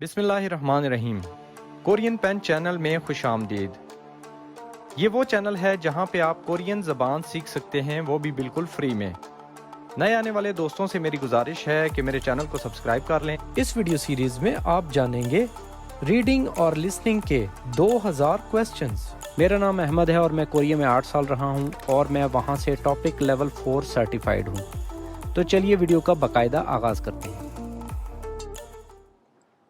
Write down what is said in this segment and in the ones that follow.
बिस्मिल्लाहिर्रहमानिर्रहीम। Korean pen channel में खुश आमदीद। ये वो चैनल है जहाँ पे आप कोरियन ज़बान सीख सकते हैं, वो भी बिल्कुल फ्री में। नए आने वाले दोस्तों से मेरी गुजारिश है कि मेरे चैनल को सब्सक्राइब कर लें। इस वीडियो सीरीज में आप जानेंगे रीडिंग और लिसनिंग के 2000 क्वेश्चंस। मेरा नाम अहमद है और मैं कोरिया में 8 साल रहा हूँ और मैं वहाँ से टॉपिक लेवल 4 सर्टिफाइड हूँ। तो चलिए वीडियो का बाकायदा आगाज़ करते हैं।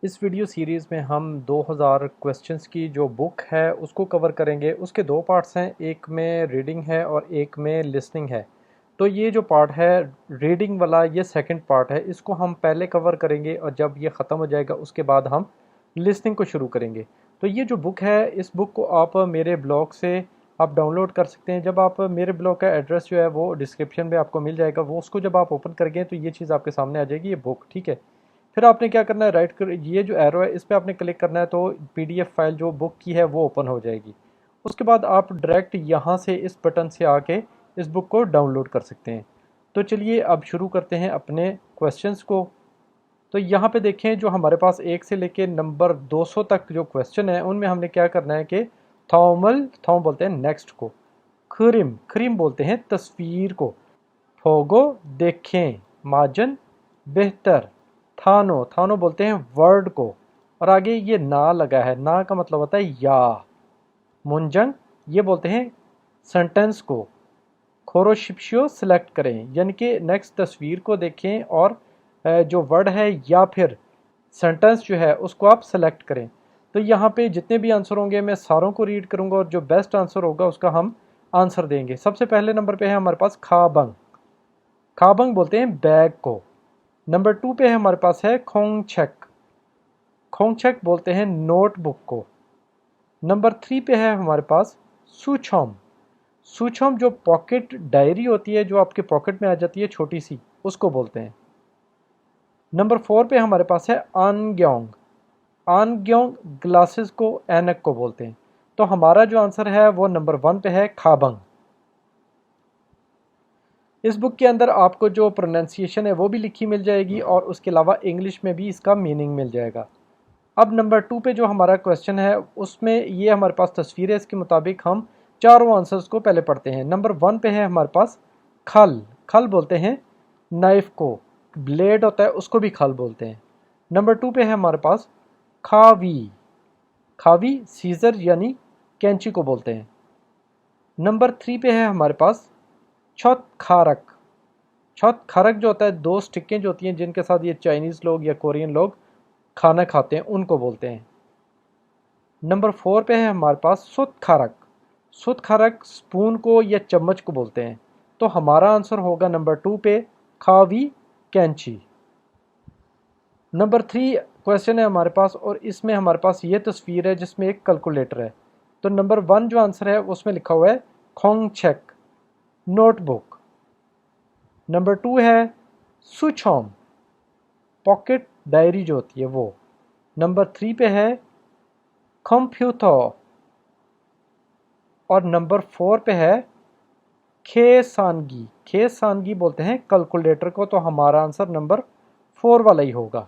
इस वीडियो सीरीज़ में हम 2000 क्वेश्चंस की जो बुक है उसको कवर करेंगे। उसके दो पार्ट्स हैं, एक में रीडिंग है और एक में लिसनिंग है। तो ये जो पार्ट है रीडिंग वाला, ये सेकंड पार्ट है, इसको हम पहले कवर करेंगे और जब ये ख़त्म हो जाएगा उसके बाद हम लिसनिंग को शुरू करेंगे। तो ये जो बुक है, इस बुक को आप मेरे ब्लॉग से आप डाउनलोड कर सकते हैं। जब आप मेरे ब्लॉग का एड्रेस जो है वो डिस्क्रिप्शन में आपको मिल जाएगा, वो उसको जब आप ओपन करेंगे तो ये चीज़ आपके सामने आ जाएगी, ये बुक, ठीक है। फिर आपने क्या करना है, ये जो एरो है इस पर आपने क्लिक करना है, तो पीडीएफ फाइल जो बुक की है वो ओपन हो जाएगी। उसके बाद आप डायरेक्ट यहाँ से इस बटन से आके इस बुक को डाउनलोड कर सकते हैं। तो चलिए अब शुरू करते हैं अपने क्वेश्चंस को। तो यहाँ पे देखें, जो हमारे पास 1 से लेके नंबर 200 तक जो क्वेश्चन है उनमें हमने क्या करना है कि थॉम बोलते हैं नेक्स्ट को, खरीम बोलते हैं तस्वीर को, फोगो देखें, माजन बेहतर, थानो बोलते हैं वर्ड को, और आगे ये ना लगा है, ना का मतलब होता है या। मुंजंग ये बोलते हैं सेंटेंस को। खोरोशिप्शियो सिलेक्ट करें, यानी कि नेक्स्ट तस्वीर को देखें और जो वर्ड है या फिर सेंटेंस जो है उसको आप सेलेक्ट करें। तो यहाँ पे जितने भी आंसर होंगे मैं सारों को रीड करूँगा और जो बेस्ट आंसर होगा उसका हम आंसर देंगे। सबसे पहले नंबर पे है हमारे पास खाबंग बोलते हैं बैग को। नंबर 2 पे है हमारे पास है खोंगचेक बोलते हैं नोटबुक को। नंबर 3 पे है हमारे पास सूछोम जो पॉकेट डायरी होती है, जो आपके पॉकेट में आ जाती है छोटी सी, उसको बोलते हैं। नंबर 4 पे हमारे पास है आनग्योंग ग्लासेस को, ऐनक को बोलते हैं। तो हमारा जो आंसर है वो नंबर 1 पे है खाबंग। इस बुक के अंदर आपको जो प्रोनाउंसिएशन है वो भी लिखी मिल जाएगी और उसके अलावा इंग्लिश में भी इसका मीनिंग मिल जाएगा। अब नंबर 2 पे जो हमारा क्वेश्चन है उसमें ये हमारे पास तस्वीर है, इसके मुताबिक हम चारों आंसर्स को पहले पढ़ते हैं। नंबर 1 पे है हमारे पास खल बोलते हैं नाइफ को, ब्लेड होता है उसको भी खल बोलते हैं। नंबर 2 पे है हमारे पास खावी सीजर यानी कैंची को बोलते हैं। नंबर 3 पे है हमारे पास छत खारक जो होता है, 2 स्टिकें जो होती हैं जिनके साथ ये चाइनीज़ लोग या कोरियन लोग खाना खाते हैं, उनको बोलते हैं। नंबर 4 पे है हमारे पास सुत खारक स्पून को या चम्मच को बोलते हैं। तो हमारा आंसर होगा नंबर 2 पे खावी कैंची। नंबर 3 क्वेश्चन है हमारे पास और इसमें हमारे पास ये तस्वीर है जिसमें एक कैलकुलेटर है। तो नंबर 1 जो आंसर है उसमें लिखा हुआ है खोंगचेक नोटबुक। नंबर 2 है सुछोम पॉकेट डायरी जो होती है वो। नंबर 3 पे है कंप्यूटर और नंबर 4 पे है खेसानगी बोलते हैं कैलकुलेटर को। तो हमारा आंसर नंबर 4 वाला ही होगा।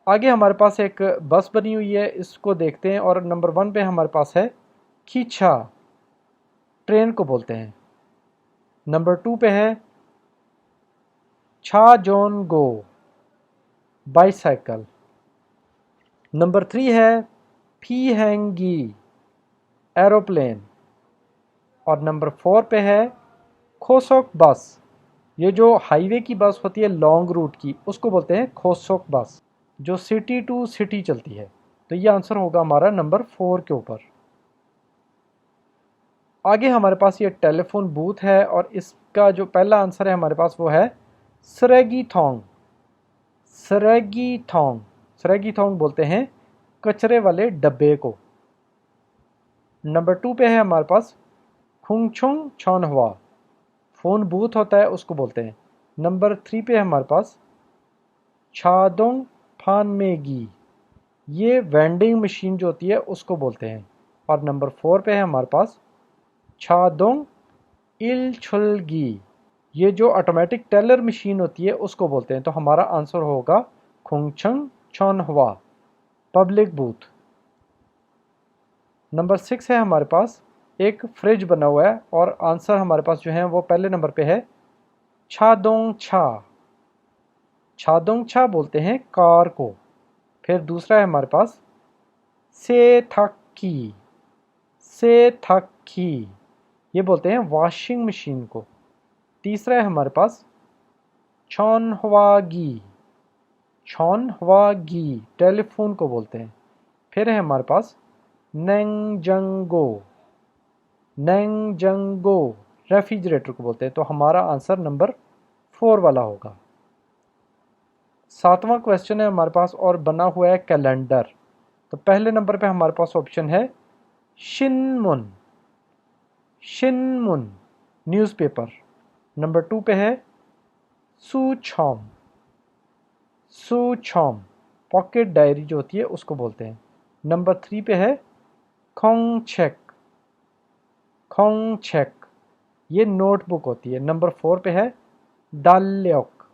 आगे हमारे पास एक बस बनी हुई है, इसको देखते हैं। और नंबर 1 पे हमारे पास है खींचा, ट्रेन को बोलते हैं। नंबर 2 पे है छाजोनगो, बाइसाइकिल। नंबर 3 है फीहेंगी, एरोप्लेन। और नंबर 4 पे है खोसोक बस, ये जो हाईवे की बस होती है लॉन्ग रूट की, उसको बोलते हैं खोसोक बस, जो सिटी टू सिटी चलती है। तो ये आंसर होगा हमारा नंबर 4 के ऊपर। आगे हमारे पास ये टेलीफोन बूथ है और इसका जो पहला आंसर है हमारे पास वो है सरेगी थोंग बोलते हैं कचरे वाले डब्बे को। नंबर 2 पे है हमारे पास खुंगचोंग छानहुआ, फ़ोन बूथ होता है उसको बोलते हैं। नंबर 3 पे है हमारे पास छादोंग फानमेगी, ये वेंडिंग मशीन जो होती है उसको बोलते हैं। और नंबर 4 पे है हमारे पास छादोंग इलछुलगी, ये जो ऑटोमेटिक टेलर मशीन होती है उसको बोलते हैं। तो हमारा आंसर होगा खुंगचंग चौनहवा पब्लिक बूथ। नंबर 6 है हमारे पास एक फ्रिज बना हुआ है और आंसर हमारे पास जो है वो पहले नंबर पे है छादोंग छा। छादोंग छा बोलते हैं कार को। फिर दूसरा है हमारे पास सेथाकी। सेथाकी ये बोलते हैं वॉशिंग मशीन को। तीसरा है हमारे पास छौनहवागी। छौनहवागी टेलीफोन को बोलते हैं। फिर है हमारे पास नेंगजंगो। नेंगजंगो रेफ्रिजरेटर को बोलते हैं। तो हमारा आंसर नंबर 4 वाला होगा। 7वां क्वेश्चन है हमारे पास और बना हुआ है कैलेंडर। तो पहले नंबर पे हमारे पास ऑप्शन है शिनमुन। शिनमुन न्यूज़पेपर। नंबर 2 पे है सूछौम। सूछौम पॉकेट डायरी जो होती है उसको बोलते हैं। नंबर 3 पे है खोंगचेक। खोंगचेक ये नोटबुक होती है। नंबर 4 पे है दाल्योक।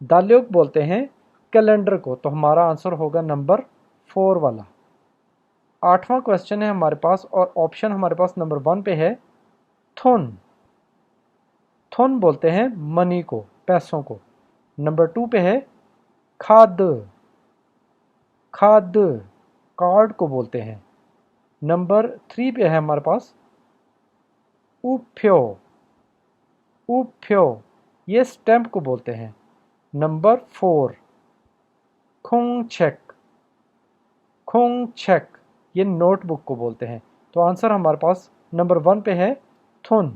दाल्योक बोलते हैं कैलेंडर को। तो हमारा आंसर होगा नंबर 4 वाला। 8वां क्वेश्चन है हमारे पास और ऑप्शन हमारे पास नंबर 1 पे है थुन। थुन बोलते हैं मनी को, पैसों को। नंबर 2 पे है खाद। खाद कार्ड को बोलते हैं। नंबर 3 पे है हमारे पास उप्यो। उप्यो ये स्टैम्प को बोलते हैं। नंबर 4 खोंगचेक। खोंगचेक ये नोटबुक को बोलते हैं। तो आंसर हमारे पास नंबर 1 पे है थुन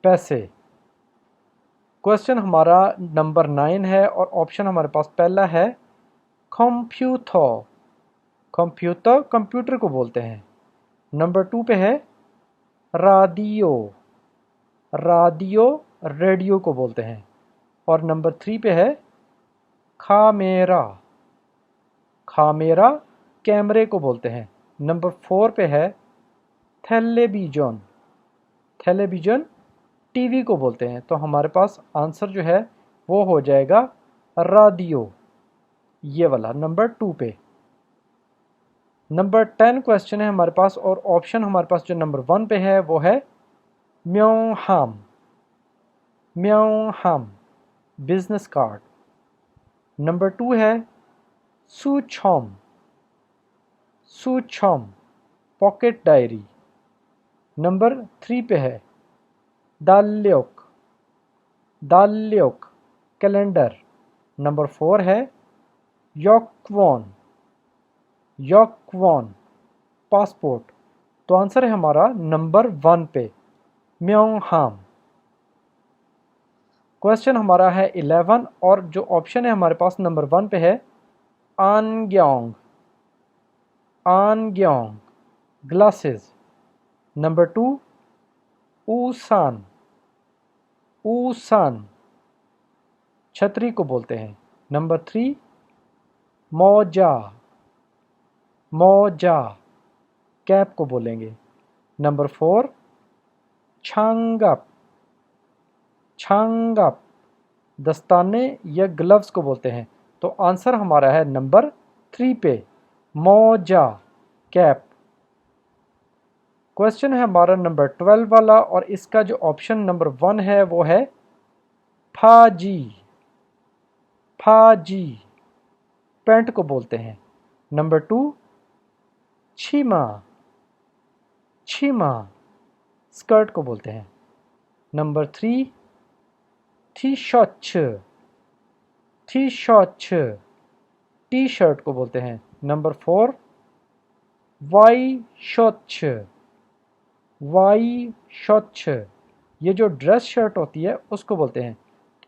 पैसे। क्वेश्चन हमारा नंबर 9 है और ऑप्शन हमारे पास पहला है कंप्यूटर। कंप्यूटर कंप्यूटर को बोलते हैं। नंबर 2 पे है राडियो। राडियो रेडियो को बोलते हैं। और नंबर 3 पे है खामेरा। खामेरा कैमरे को बोलते हैं। नंबर 4 पे है टेलीविजन। टेलीविजन टीवी को बोलते हैं। तो हमारे पास आंसर जो है वो हो जाएगा राडियो ये वाला नंबर 2 पे। नंबर 10 क्वेश्चन है हमारे पास और ऑप्शन हमारे पास जो नंबर 1 पे है वो है म्योहाम। म्योहाम बिजनेस कार्ड। नंबर 2 है सूछौम। सूछौम पॉकेट डायरी। नंबर 3 पे है दाल्योक। दाल्योक कैलेंडर। नंबर 4 है योकवॉन। योकवॉन पासपोर्ट। तो आंसर है हमारा नंबर 1 पे म्योहाम। क्वेश्चन हमारा है 11 और जो ऑप्शन है हमारे पास नंबर 1 पे है आनग्योंग। आनग्योंग ग्लासेस। नंबर 2 ऊसान। ऊसान छतरी को बोलते हैं। नंबर 3 मोजा। मोजा कैप को बोलेंगे। नंबर 4 छांगप। छांगप दस्ताने या ग्लव्स को बोलते हैं। तो आंसर हमारा है नंबर 3 पे मोजा कैप। क्वेश्चन है हमारा नंबर 12 वाला और इसका जो ऑप्शन नंबर 1 है वो है फाजी। फाजी पैंट को बोलते हैं। नंबर 2 छीमा। छीमा स्कर्ट को बोलते हैं। Number 3 T shirt. T shirt T shirt को बोलते हैं। Number 4 Y shirt. Y shirt ये जो ड्रेस शर्ट होती है उसको बोलते हैं।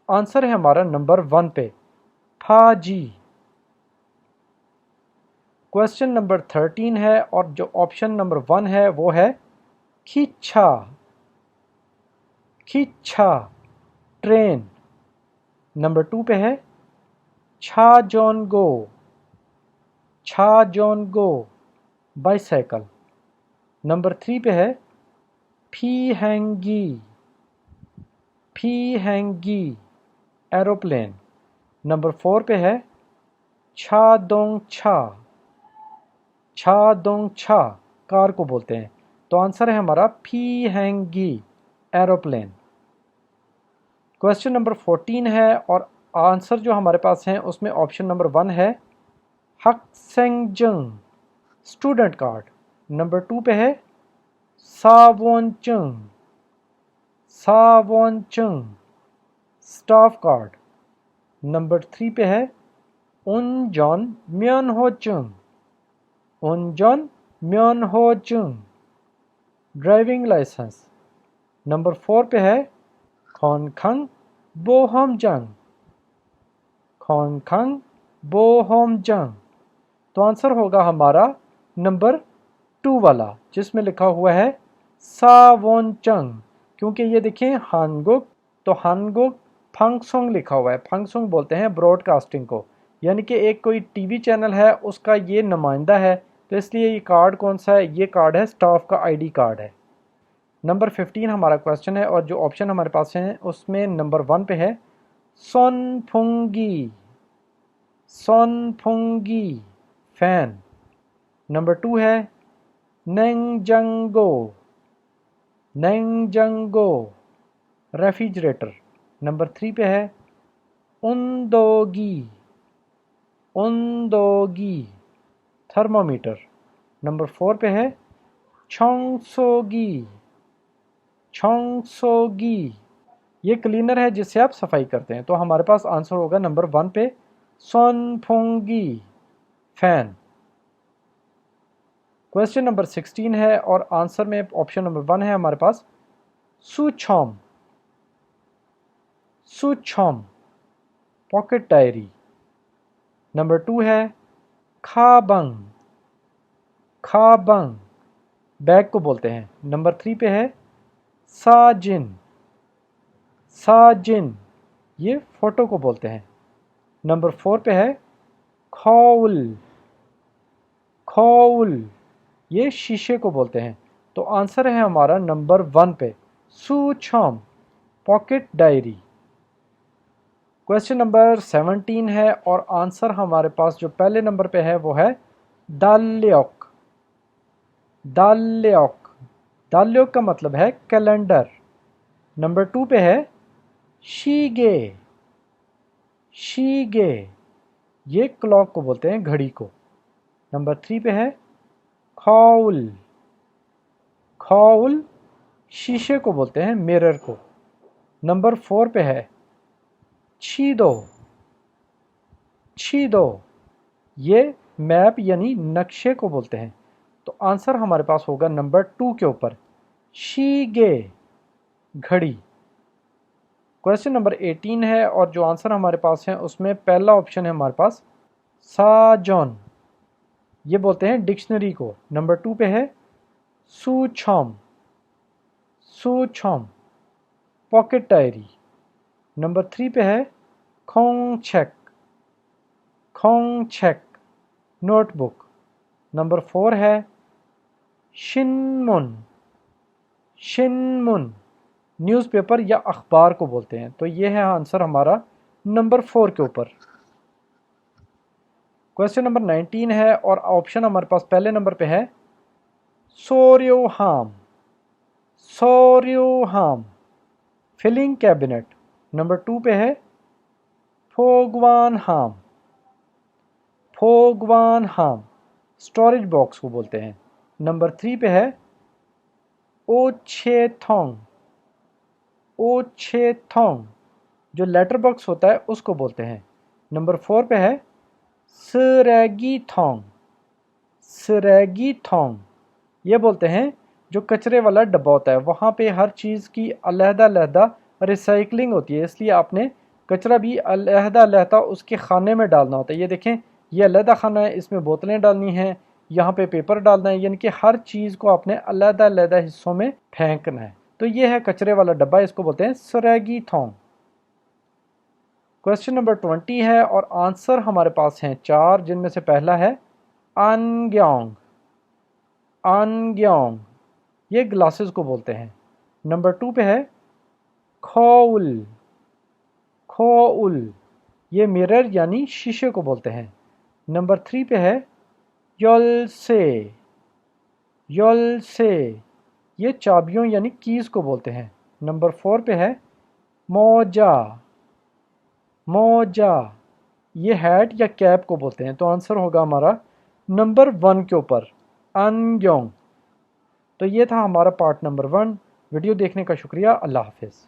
आंसर है हमारा नंबर 1 पे फाजी। क्वेश्चन नंबर 13 है और जो ऑप्शन नंबर 1 है वो है खींचा। खींचा ट्रेन। नंबर 2 पे है छाजोनगो। छाजोनगो बाइसाइकिल। नंबर 3 पे है फीहेंगी। फीहेंगी एरोप्लेन। नंबर 4 पे है छा दोंग छा, छा दोंग छा कार को बोलते हैं। तो आंसर है हमारा फी हैंगी एरोप्लेन। क्वेश्चन नंबर 14 है और आंसर जो हमारे पास है उसमें ऑप्शन नंबर 1 है हक सेंग जंग स्टूडेंट कार्ड, नंबर 2 पे है सावोन चंग, सावोन चंग स्टाफ कार्ड, नंबर 3 पे है उन जॉन म्यन हो चंग, उन जॉन म्यन हो चंग ड्राइविंग लाइसेंस, नंबर 4 पे है खोनखंग बोहम जंग, खोनखंग बोहम जंग। तो आंसर होगा हमारा नंबर 2 वाला जिसमें लिखा हुआ है सावोन चंग, क्योंकि ये देखें हानगुक, तो हानगुक फंगसोंग लिखा हुआ है। फंगसोंग बोलते हैं ब्रॉडकास्टिंग को, यानी कि एक कोई टीवी चैनल है उसका ये नुमाइंदा है, तो इसलिए ये कार्ड कौन सा है, ये कार्ड है स्टाफ का आईडी कार्ड है। नंबर 15 हमारा क्वेश्चन है और जो ऑप्शन हमारे पास हैं उसमें नंबर 1 पे है सोन फुंगी, सोन फुंगी फैन, नंबर 2 है नेंगजंगो, नेंगजंगो रेफ्रिजरेटर, नंबर 3 पे है उनदोगी, उनदोगी थर्मामीटर, नंबर 4 पे है छोंगसोगी, छोंगसोगी ये क्लीनर है जिससे आप सफाई करते हैं। तो हमारे पास आंसर होगा नंबर 1 पे सोनफोंगी फैन। क्वेश्चन नंबर 16 है और आंसर में ऑप्शन नंबर 1 है हमारे पास सुछोम, सुछोम पॉकेट डायरी, नंबर 2 है खाबंग, खाबंग बैग को बोलते हैं, नंबर 3 पे है साजिन, साजिन ये फोटो को बोलते हैं, नंबर 4 पे है खौल, खौल ये शीशे को बोलते हैं। तो आंसर है हमारा नंबर 1 पे सुछोम पॉकेट डायरी। क्वेश्चन नंबर 17 है और आंसर हमारे पास जो पहले नंबर पे है वो है दाल्योक, दाल्योक, दाल्योक का मतलब है कैलेंडर, नंबर 2 पे है शीगे, शीगे ये क्लॉक को बोलते हैं घड़ी को, नंबर 3 पे है खौल, खौल शीशे को बोलते हैं मिरर को, नंबर 4 पे है छीदो, छीदो ये मैप यानी नक्शे को बोलते हैं। तो आंसर हमारे पास होगा नंबर 2 के ऊपर शीगे घड़ी। क्वेश्चन नंबर 18 है और जो आंसर हमारे पास है उसमें पहला ऑप्शन है हमारे पास साजोन, ये बोलते हैं डिक्शनरी को, नंबर 2 पे है सुछोम, सुछोम पॉकेट डायरी, नंबर 3 पे है खोंगचेक, खोंगचेक नोटबुक, नंबर 4 है शिनमुन, शिनमुन न्यूज़पेपर या अखबार को बोलते हैं। तो ये है आंसर हमारा नंबर 4 के ऊपर। क्वेश्चन नंबर 19 है और ऑप्शन हमारे पास पहले नंबर पे है सोर्योहाम, सोर्योहाम फिलिंग कैबिनेट, नंबर 2 पे है फोगवानहाम, फोगवानहाम स्टोरेज बॉक्स को बोलते हैं, नंबर 3 पे है ओछेथोंग, ओछेथोंग जो लेटर बॉक्स होता है उसको बोलते हैं, नंबर 4 पे है सरेगी थोंग, सरेगी थोंग ये बोलते हैं जो कचरे वाला डब्बा होता है, वहाँ पे हर चीज़ की अलहदा-अलहदा रिसाइकलिंग होती है, इसलिए आपने कचरा भी अलहदा-अलहदा उसके खाने में डालना होता है। ये देखें ये अलहदा खाना है, इसमें बोतलें डालनी हैं, यहाँ पे पेपर डालना है, यानी कि हर चीज़ को आपने अलहदा-अलहदा हिस्सों में फेंकना है। तो ये है कचरे वाला डब्बा, इसको बोलते हैं सरेगी थोंग। क्वेश्चन नंबर 20 है और आंसर हमारे पास हैं 4, जिनमें से पहला है आनग्योंग, आनग्योंग ये ग्लासेस को बोलते हैं, नंबर 2 पे है खोउल, खोउल ये मिरर यानी शीशे को बोलते हैं, نمبر 3 پہ ہے یول سے، یول سے یہ چابیوں یعنی کیز کو بولتے ہیں۔ نمبر 4 پہ ہے موجا، موجا یہ ہیٹ یا کیپ کو بولتے ہیں۔ تو آنسر ہوگا ہمارا نمبر 1 کے اوپر انگیونگ۔ تو یہ تھا ہمارا پارٹ نمبر 1۔ ویڈیو دیکھنے کا شکریہ، اللہ حافظ۔